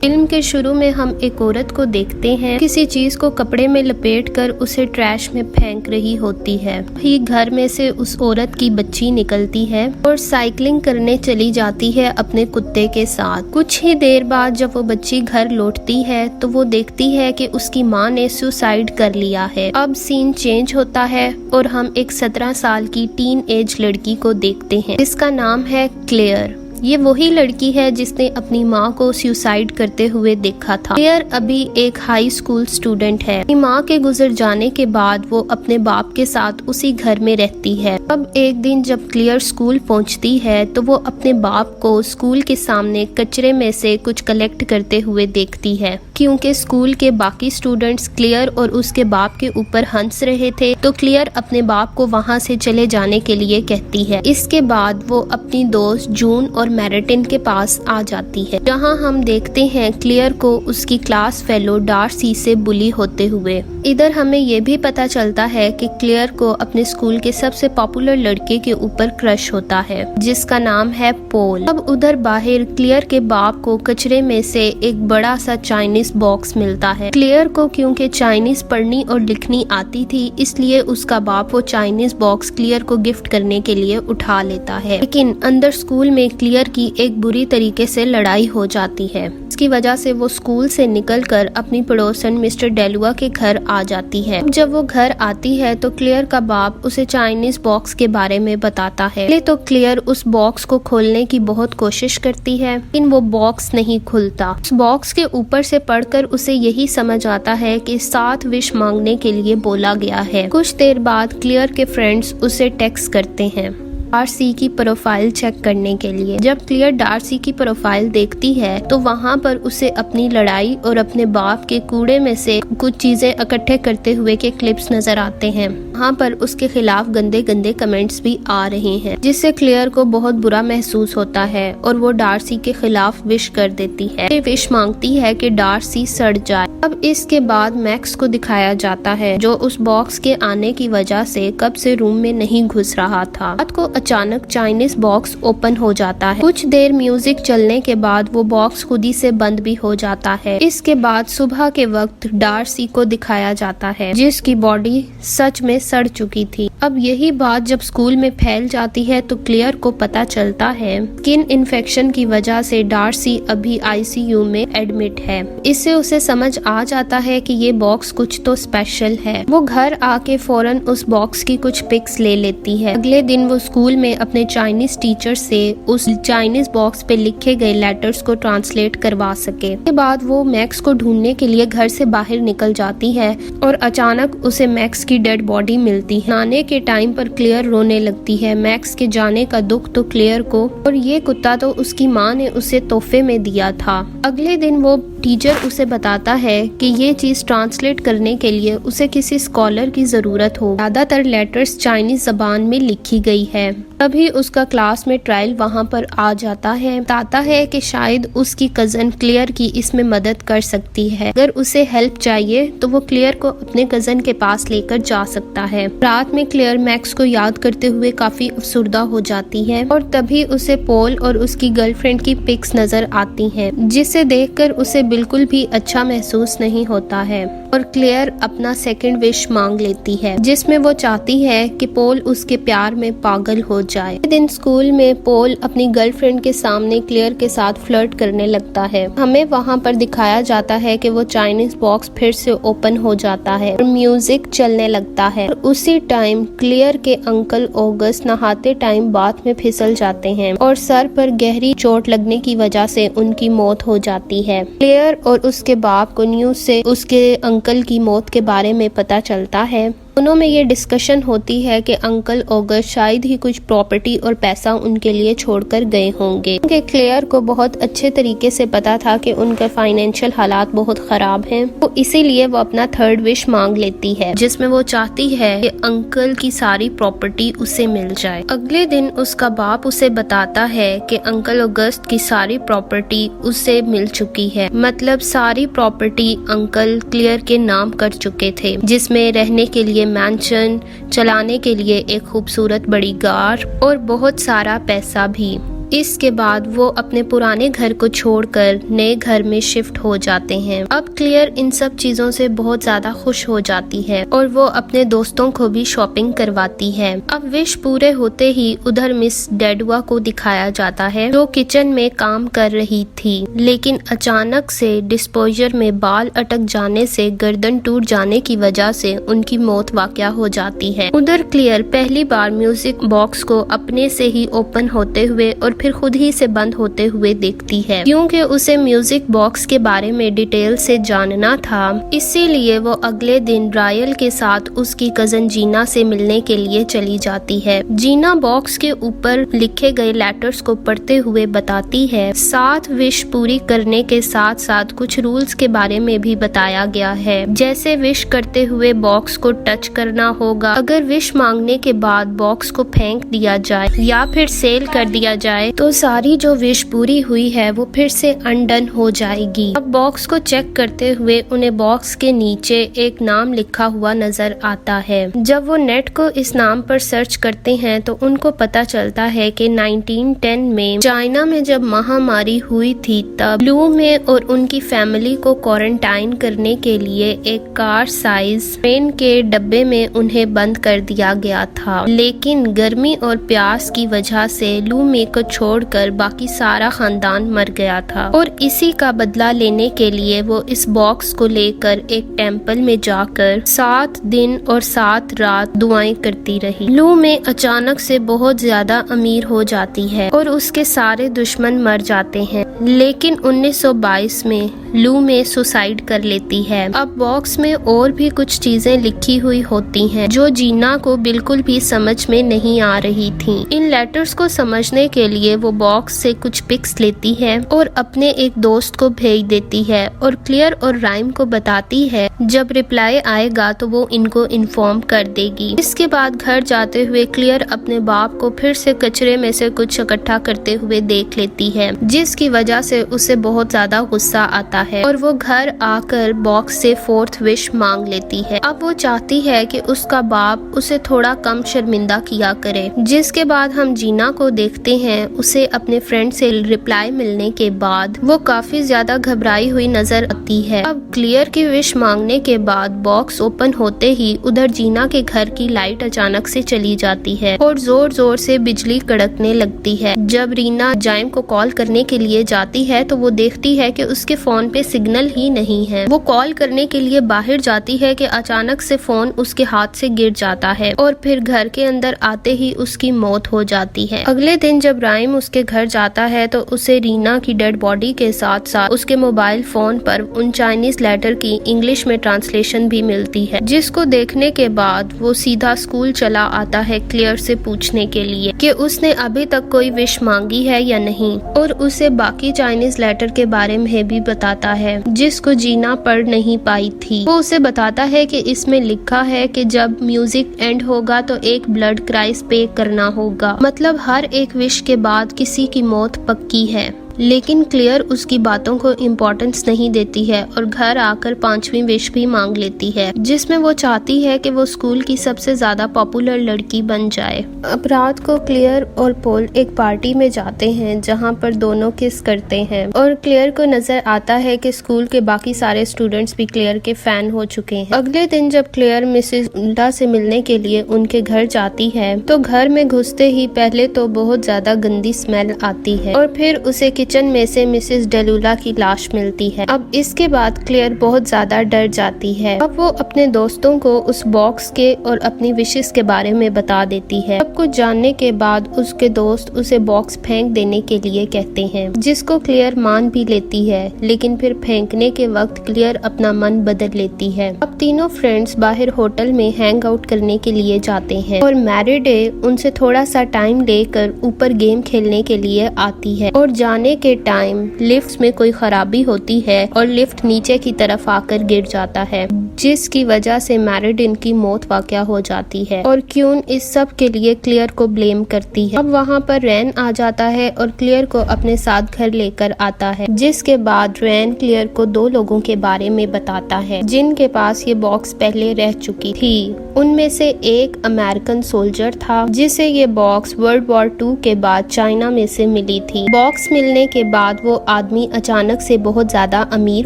Film के शुरू में हम एक औरत को देखते हैं, किसी चीज को कपड़े में लपेटकर उसे ट्रैश में फेंक रही होती है। ही घर में से उस औरत की बच्ची निकलती है और साइकिलिंग करने चली जाती है अपने कुत्ते के साथ। कुछ ही देर बाद जब वो बच्ची घर लौटती है तो वो देखती है कि उसकी माँ ने सुसाइड कर लिया है। अब सीन चेंज होता है और हम एक 17 साल की टीन एज लड़की को देखते हैं जिसका नाम है क्लेयर। ये वही लड़की है जिसने अपनी माँ को सुसाइड करते हुए देखा था। क्लेयर अभी एक हाई स्कूल स्टूडेंट है। अपनी माँ के गुजर जाने के बाद वो अपने बाप के साथ उसी घर में रहती है। अब एक दिन जब क्लेयर स्कूल पहुँचती है तो वो अपने बाप को स्कूल के सामने कचरे में से कुछ कलेक्ट करते हुए देखती है। क्योंकि स्कूल के बाकी स्टूडेंट्स क्लेयर और उसके बाप के ऊपर हंस रहे थे तो क्लेयर अपने बाप को वहाँ से चले जाने के लिए कहती है। इसके बाद वो अपनी दोस्त जून और मैरिटिन के पास आ जाती है, जहां हम देखते हैं क्लेयर को उसकी क्लास फेलो डार्सी से बुली होते हुए। इधर हमें ये भी पता चलता है कि क्लेयर को अपने स्कूल के सबसे पॉपुलर लड़के के ऊपर क्रश होता है जिसका नाम है पोल। अब उधर बाहर क्लेयर के बाप को कचरे में से एक बड़ा सा चाइनीज बॉक्स मिलता है। क्लेयर को क्योंकि चाइनीज पढ़नी और लिखनी आती थी इसलिए उसका बाप वो चाइनीज बॉक्स क्लेयर को गिफ्ट करने के लिए उठा लेता है। लेकिन अंदर स्कूल में क्लेयर की एक बुरी तरीके से लड़ाई हो जाती है। इसकी वजह से वो स्कूल से निकलकर अपनी पड़ोसन मिस्टर डेलुआ के घर आ जाती है। जब वो घर आती है तो क्लेयर का बाप उसे चाइनीज बॉक्स के बारे में बताता है। पहले तो क्लेयर उस बॉक्स को खोलने की बहुत कोशिश करती है लेकिन वो बॉक्स नहीं खुलता। उस बॉक्स के ऊपर से पढ़कर उसे यही समझ आता है कि 7 विश मांगने के लिए बोला गया है। कुछ देर बाद क्लेयर के फ्रेंड्स उसे टेक्स्ट करते हैं डार्सी की प्रोफाइल चेक करने के लिए। जब क्लेयर डार्सी की प्रोफाइल देखती है तो वहाँ पर उसे अपनी लड़ाई और अपने बाप के कूड़े में से कुछ चीजें इकट्ठे करते हुए के क्लिप्स नजर आते हैं। वहाँ पर उसके खिलाफ गंदे गंदे कमेंट्स भी आ रहे हैं जिससे क्लेयर को बहुत बुरा महसूस होता है और वो डार्सी के खिलाफ विश कर देती है। ये विश मांगती है कि डार्सी सड़ जाए। अब इसके बाद मैक्स को दिखाया जाता है जो उस बॉक्स के आने की वजह से कब से रूम में नहीं घुस रहा था। रात को अचानक चाइनीज बॉक्स ओपन हो जाता है। कुछ देर म्यूजिक चलने के बाद वो बॉक्स खुद ही से बंद भी हो जाता है। इसके बाद सुबह के वक्त डार्सी को दिखाया जाता है जिसकी बॉडी सच में सड़ चुकी थी। अब यही बात जब स्कूल में फैल जाती है तो क्लेयर को पता चलता है स्किन इन्फेक्शन की वजह से डार्सी अभी आईसीयू में एडमिट है। इससे उसे समझ आ जाता है कि ये बॉक्स कुछ तो स्पेशल है। वो घर आके फौरन उस बॉक्स की कुछ पिक्स ले लेती है। अगले दिन वो स्कूल में अपने चाइनीज टीचर से उस चाइनीज बॉक्स पे लिखे गए लेटर्स को ट्रांसलेट करवा सके। इसके बाद वो मैक्स को ढूंढने के लिए घर से बाहर निकल जाती है और अचानक उसे मैक्स की डेड बॉडी मिलती है। आने के टाइम पर क्लेयर रोने लगती है। मैक्स के जाने का दुख तो क्लेयर को, और ये कुत्ता तो उसकी माँ ने उसे तोहफे में दिया था। अगले दिन वो टीचर उसे बताता है कि ये चीज ट्रांसलेट करने के लिए उसे किसी स्कॉलर की जरूरत हो। ज्यादातर लेटर्स चाइनीज जबान में लिखी गई है। तभी उसका क्लास में ट्रायल वहाँ पर आ जाता है, बताता है कि शायद उसकी कजन क्लेयर की इसमें मदद कर सकती है। अगर उसे हेल्प चाहिए तो वो क्लेयर को अपने कजन के पास लेकर जा सकता है। रात में क्लेयर मैक्स को याद करते हुए काफी अफसुर्दा हो जाती है और तभी उसे पोल और उसकी गर्लफ्रेंड की पिक्स नजर आती हैं, जिसे देखकर उसे बिल्कुल भी अच्छा महसूस नहीं होता है और क्लेयर अपना सेकंड विश मांग लेती है जिसमें वो चाहती है कि पोल उसके प्यार में पागल हो जाए। दिन स्कूल में पोल अपनी गर्लफ्रेंड के सामने क्लेयर के साथ फ्लर्ट करने लगता है। हमें वहाँ पर दिखाया जाता है कि वो चाइनीज बॉक्स फिर से ओपन हो जाता है और म्यूजिक चलने लगता है। और उसी टाइम क्लेयर के अंकल ऑगस्ट नहाते टाइम बाथ में फिसल जाते हैं और सर पर गहरी चोट लगने की वजह से उनकी मौत हो जाती है। क्लेयर और उसके बाप को न्यूज से उसके अंकल की मौत के बारे में पता चलता है। दोनों में ये डिस्कशन होती है कि अंकल ऑगस्ट शायद ही कुछ प्रॉपर्टी और पैसा उनके लिए छोड़कर गए होंगे, क्योंकि क्लेयर को बहुत अच्छे तरीके से पता था कि उनके फाइनेंशियल हालात बहुत खराब हैं। तो इसीलिए वो अपना थर्ड विश मांग लेती है जिसमें वो चाहती है कि अंकल की सारी प्रॉपर्टी उसे मिल जाए। अगले दिन उसका बाप उसे बताता है कि अंकल ऑगस्ट की सारी प्रॉपर्टी उसे मिल चुकी है, मतलब सारी प्रॉपर्टी अंकल क्लेयर के नाम कर चुके थे, जिसमें रहने के लिए मैंशन, चलाने के लिए एक खूबसूरत बड़ी कार और बहुत सारा पैसा भी। इसके बाद वो अपने पुराने घर को छोड़कर नए घर में शिफ्ट हो जाते हैं। अब क्लेयर इन सब चीजों से बहुत ज्यादा खुश हो जाती है और वो अपने दोस्तों को भी शॉपिंग करवाती है। अब विश पूरे होते ही उधर मिस डेडुआ को दिखाया जाता है जो किचन में काम कर रही थी, लेकिन अचानक से डिस्पोजर में बाल अटक जाने से गर्दन टूट जाने की वजह से उनकी मौत वाक़या हो जाती है। उधर क्लेयर पहली बार म्यूजिक बॉक्स को अपने से ही ओपन होते हुए और फिर खुद ही से बंद होते हुए देखती है, क्योंकि उसे म्यूजिक बॉक्स के बारे में डिटेल से जानना था। इसीलिए वो अगले दिन रायल के साथ उसकी कजन जीना से मिलने के लिए चली जाती है। जीना बॉक्स के ऊपर लिखे गए लेटर्स को पढ़ते हुए बताती है, 7 विश पूरी करने के साथ साथ कुछ रूल्स के बारे में भी बताया गया है, जैसे विश करते हुए बॉक्स को टच करना होगा, अगर विश मांगने के बाद बॉक्स को फेंक दिया जाए या फिर सेल कर दिया जाए तो सारी जो विश पूरी हुई है वो फिर से अनडन हो जाएगी। अब बॉक्स को चेक करते हुए उन्हें बॉक्स के नीचे एक नाम लिखा हुआ नजर आता है। जब वो नेट को इस नाम पर सर्च करते हैं तो उनको पता चलता है कि 1910 में चाइना में जब महामारी हुई थी तब लू में और उनकी फैमिली को क्वारंटाइन करने के लिए एक कार साइज ट्रेन के डब्बे में उन्हें बंद कर दिया गया था, लेकिन गर्मी और प्यास की वजह से लू में को छोड़कर बाकी सारा खानदान मर गया था और इसी का बदला लेने के लिए वो इस बॉक्स को लेकर एक टेम्पल में जाकर 7 दिन और 7 रात दुआएं करती रही। लू में अचानक से बहुत ज्यादा अमीर हो जाती है और उसके सारे दुश्मन मर जाते हैं, लेकिन 1922 में लू में सुसाइड कर लेती है। अब बॉक्स में और भी कुछ चीजें लिखी हुई होती हैं जो जीना को बिल्कुल भी समझ में नहीं आ रही थी। इन लेटर्स को समझने के लिए वो बॉक्स से कुछ पिक्स लेती है और अपने एक दोस्त को भेज देती है और क्लेयर और राइम को बताती है जब रिप्लाई आएगा तो वो इनको इन्फॉर्म कर देगी। इसके बाद घर जाते हुए क्लेयर अपने बाप को फिर से कचरे में से कुछ इकट्ठा करते हुए देख लेती है, जिसकी वजह से उसे बहुत ज्यादा गुस्सा आता है और वो घर आकर बॉक्स से 4th विश मांग लेती है। अब वो चाहती है कि उसका बाप उसे थोड़ा कम शर्मिंदा किया करे, जिसके बाद हम जीना को देखते हैं। उसे अपने फ्रेंड से रिप्लाई मिलने के बाद वो काफी ज्यादा घबराई हुई नजर आती है। अब क्लियर की विश मांगने के बाद बॉक्स ओपन होते ही उधर जीना के घर की लाइट अचानक से चली जाती है और जोर जोर से बिजली कड़कने लगती है। जब रीना जाइम को कॉल करने के लिए जाती है तो वो देखती है कि उसके फोन पे सिग्नल ही नहीं है। वो कॉल करने के लिए बाहर जाती है कि अचानक से फोन उसके हाथ से गिर जाता है और फिर घर के अंदर आते ही उसकी मौत हो जाती है। अगले दिन जब राइम उसके घर जाता है तो उसे रीना की डेड बॉडी के साथ साथ उसके मोबाइल फोन पर उन चाइनीज लेटर की इंग्लिश में ट्रांसलेशन भी मिलती है, जिसको देखने के बाद वो सीधा स्कूल चला आता है क्लेयर से पूछने के लिए कि उसने अभी तक कोई विश मांगी है या नहीं, और उसे बाकी चाइनीज लेटर के बारे में भी बताता है जिसको जीना पढ़ नहीं पाई थी। वो उसे बताता है कि इसमें लिखा है कि जब म्यूजिक एंड होगा तो एक ब्लड क्राइस पे करना होगा, मतलब हर एक विश के बाद किसी की मौत पक्की है। लेकिन क्लेयर उसकी बातों को इम्पोर्टेंस नहीं देती है और घर आकर 5वीं विश भी मांग लेती है, जिसमें वो चाहती है कि वो स्कूल की सबसे ज्यादा पॉपुलर लड़की बन जाए। अब रात को क्लेयर और पोल एक पार्टी में जाते हैं जहां पर दोनों किस करते हैं और क्लेयर को नजर आता है कि स्कूल के बाकी सारे स्टूडेंट्स भी क्लेयर के फैन हो चुके हैं। अगले दिन जब क्लेयर मिसेस उल्टा से मिलने के लिए उनके घर जाती है तो घर में घुसते ही पहले तो बहुत ज्यादा गंदी स्मेल आती है और फिर उसे किचन में से मिसेस डेलुला की लाश मिलती है। अब इसके बाद क्लेयर बहुत ज्यादा डर जाती है। अब वो अपने दोस्तों को उस बॉक्स के और अपनी विशेस के बारे में बता देती है। सब कुछ जानने के बाद उसके दोस्त उसे बॉक्स फेंक देने के लिए कहते हैं, जिसको क्लेयर मान भी लेती है, लेकिन फिर फेंकने के वक्त क्लेयर अपना मन बदल लेती है। अब तीनों फ्रेंड्स बाहर होटल में हैंग आउट करने के लिए जाते हैं और मैरिडे उनसे थोड़ा सा टाइम लेकर ऊपर गेम खेलने के लिए आती है और जाने के टाइम लिफ्ट में कोई खराबी होती है और लिफ्ट नीचे की तरफ आकर गिर जाता है। जिसकी वजह से मैरिडन की मौत वाक़या हो जाती है और क्यून इस सब के लिए क्लियर को ब्लेम करती है। अब वहाँ पर रैन आ जाता है और क्लियर को अपने साथ घर लेकर आता है, जिसके बाद रैन क्लियर को 2 लोगों के बारे में बताता है जिनके पास ये बॉक्स पहले रह चुकी थी। उनमें से एक अमेरिकन सोल्जर था जिसे ये बॉक्स वर्ल्ड वॉर 2 के बाद चाइना में से मिली थी। बॉक्स मिलने के बाद वो आदमी अचानक से बहुत ज्यादा अमीर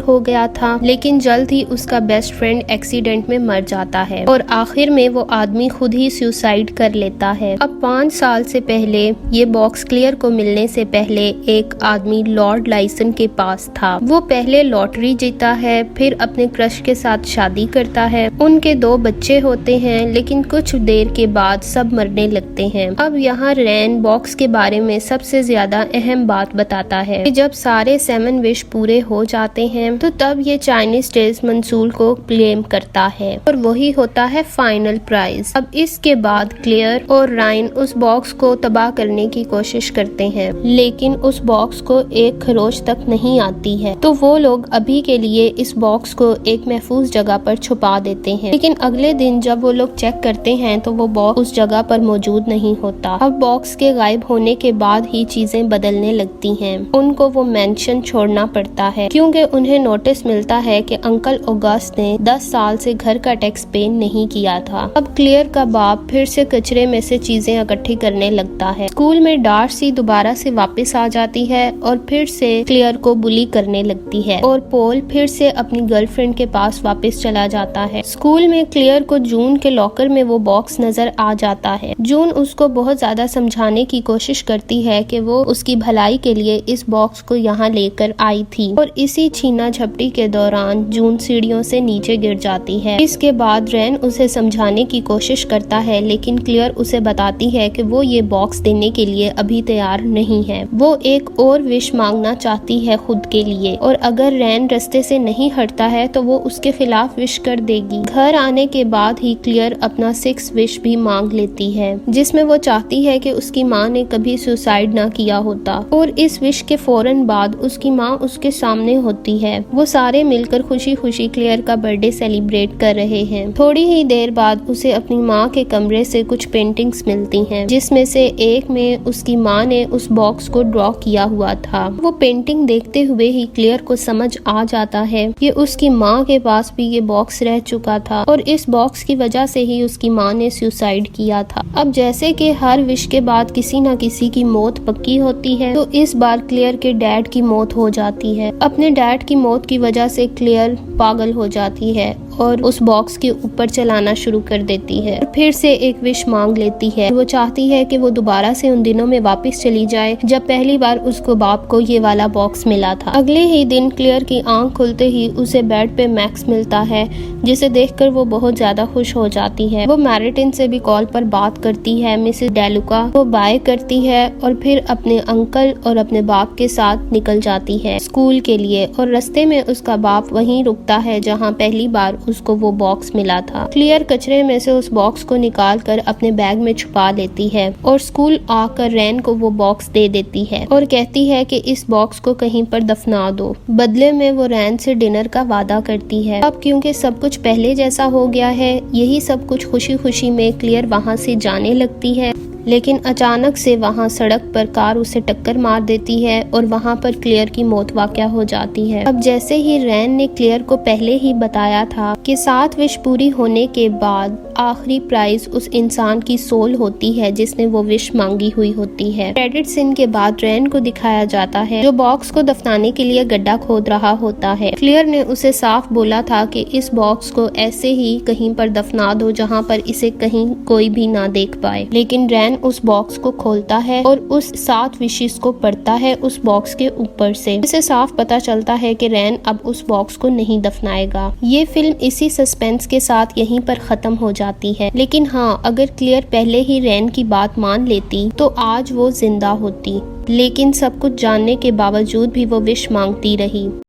हो गया था, लेकिन जल्द ही उसका बेस्ट फ्रेंड एक्सीडेंट में मर जाता है और आखिर में वो आदमी खुद ही सुसाइड कर लेता है। अब 5 साल से पहले ये बॉक्स क्लियर को मिलने से पहले एक आदमी लॉर्ड लाइसन के पास था। वो पहले लॉटरी जीता है, फिर अपने क्रश के साथ शादी करता है। उनके 2 बच्चे होते हैं, लेकिन कुछ देर के बाद सब मरने लगते हैं। अब यहाँ रैन बॉक्स के बारे में सबसे ज्यादा अहम बात बताता है कि जब सारे 7 विश पूरे हो जाते हैं तो तब ये चाइनीज टेस्ट मंसूल को क्लेम करता है और वही होता है फाइनल प्राइज। अब इसके बाद क्लियर और रायन उस बॉक्स को तबाह करने की कोशिश करते हैं, लेकिन उस बॉक्स को एक खरोच तक नहीं आती है, तो वो लोग अभी के लिए इस बॉक्स को एक महफूज जगह पर छुपा देते हैं। लेकिन अगले दिन जब वो लोग चेक करते हैं तो वो बॉक्स उस जगह पर मौजूद नहीं होता। अब बॉक्स के गायब होने के बाद ही चीजें बदलने लगती हैं। उनको वो मेंशन छोड़ना पड़ता है क्योंकि उन्हें नोटिस मिलता है कि अंकल ऑगस्ट ने 10 साल से घर का टैक्स पे नहीं किया था। अब क्लियर का बाप फिर से कचरे में से चीजें इकट्ठी करने लगता है। स्कूल में डार्सी दोबारा से वापस आ जाती है और फिर से क्लियर को बुली करने लगती है और पॉल फिर से अपनी गर्लफ्रेंड के पास वापस चला जाता है। स्कूल में क्लियर को जून के लॉकर में वो बॉक्स नजर आ जाता है। जून उसको बहुत ज्यादा समझाने की कोशिश करती है कि वो उसकी भलाई के लिए इस बॉक्स को यहाँ लेकर आई थी और इसी छीना झपटी के दौरान जून सीढ़ियों से नीचे गिर जाती है। इसके बाद रैन उसे समझाने की कोशिश करता है, लेकिन क्लियर उसे बताती है कि वो ये बॉक्स देने के लिए अभी तैयार नहीं है। वो एक और विश मांगना चाहती है खुद के लिए और अगर रैन रास्ते से नहीं हटता है तो वो उसके खिलाफ विश कर देगी। घर आने के बाद ही क्लियर अपना 6 विश भी मांग लेती है, जिसमें वो चाहती है कि उसकी माँ ने कभी सुसाइड ना किया होता और इस विश के फौरन बाद उसकी माँ उसके सामने होती है। वो सारे मिलकर खुशी खुशी क्लियर का बर्थडे सेलिब्रेट कर रहे हैं। थोड़ी ही देर बाद उसे अपनी माँ के कमरे से कुछ पेंटिंग्स मिलती हैं, जिसमें से एक में उसकी माँ ने उस बॉक्स को ड्रॉ किया हुआ था। वो पेंटिंग देखते हुए ही क्लियर को समझ आ जाता है कि उसकी माँ के पास भी ये बॉक्स रह चुका था और इस बॉक्स की वजह से ही उसकी माँ ने सुसाइड किया था। अब जैसे कि हर विश के बाद किसी न किसी की मौत पक्की होती है, तो इस बार क्लियर के डैड की मौत हो जाती है। अपने डैड की मौत की वजह से क्लियर पागल हो जाती है और उस बॉक्स के ऊपर चलाना शुरू कर देती है। फिर से एक विश मांग लेती है। वो चाहती है कि वो दोबारा से उन दिनों में वापस चली जाए जब पहली बार उसको बाप को ये वाला बॉक्स मिला था। अगले ही दिन क्लियर की आंख खुलते ही उसे बेड पे मैक्स मिलता है, जिसे देखकर वो बहुत ज्यादा खुश हो जाती है। वो मैरिटिन से भी कॉल पर बात करती है। मिसेस डेलुका वो बाय करती है और फिर अपने अंकल और अपने बाप के साथ निकल जाती है स्कूल के लिए और रास्ते में उसका बाप वहीं रुकता है जहाँ पहली बार उसको वो बॉक्स मिला था। क्लियर कचरे में से उस बॉक्स को निकाल कर अपने बैग में छुपा लेती है और स्कूल आकर रैन को वो बॉक्स दे देती है और कहती है कि इस बॉक्स को कहीं पर दफना दो। बदले में वो रैन से डिनर का वादा करती है। अब क्योंकि सब कुछ पहले जैसा हो गया है, यही सब कुछ खुशी खुशी में क्लियर वहाँ से जाने लगती है, लेकिन अचानक से वहाँ सड़क पर कार उसे टक्कर मार देती है और वहाँ पर क्लियर की मौत वाक़या हो जाती है। अब जैसे ही रैन ने क्लियर को पहले ही बताया था कि 7 विश पूरी होने के बाद आखिरी प्राइज उस इंसान की सोल होती है जिसने वो विश मांगी हुई होती है। क्रेडिट सीन के बाद रैन को दिखाया जाता है जो बॉक्स को दफनाने के लिए गड्ढा खोद रहा होता है। क्लियर ने उसे साफ बोला था कि इस बॉक्स को ऐसे ही कहीं पर दफना दो जहाँ पर इसे कहीं कोई भी ना देख पाए, लेकिन रैन उस बॉक्स को खोलता है और उस 7 विशेस को पढ़ता है उस बॉक्स के ऊपर से। इसे साफ पता चलता है कि रैन अब उस बॉक्स को नहीं दफनाएगा। ये फिल्म इसी सस्पेंस के साथ यहीं पर खत्म हो जाती है। लेकिन हाँ, अगर क्लियर पहले ही रैन की बात मान लेती तो आज वो जिंदा होती, लेकिन सब कुछ जानने के बावजूद भी वो विश मांगती रही।